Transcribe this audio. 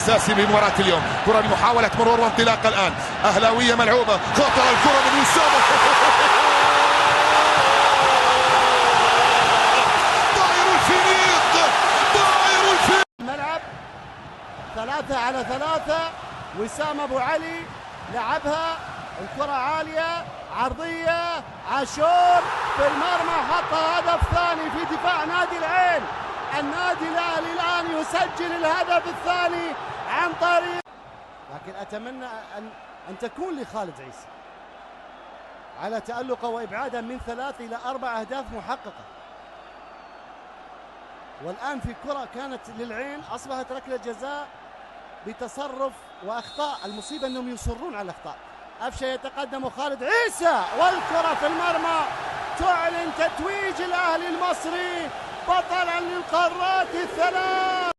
اساسي بمباراة اليوم. كرة لمحاولة مرور وانطلاق الآن. أهلاوية ملعوبة، خطر الكرة من وسام. طائر الفينيق، طائر الفينيق. الملعب 3 على 3. وسام أبو علي لعبها، الكرة عالية عرضية، عاشور في المرمى، حطها هدف ثاني في دفاع نادي العين. النادي الأهلي الآن يسجل الهدف الثاني عن طريق، لكن أتمنى أن تكون لخالد عيسى على تألقه وإبعاده من 3 إلى 4 أهداف محققة. والآن في كرة كانت للعين أصبحت ركلة جزاء بتصرف وأخطاء. المصيبة أنهم يصرون على الأخطاء. أفشة يتقدم وخالد عيسى، والكرة في المرمى تعلن تتويج الأهلي المصري بطلا للقارات الثلاث.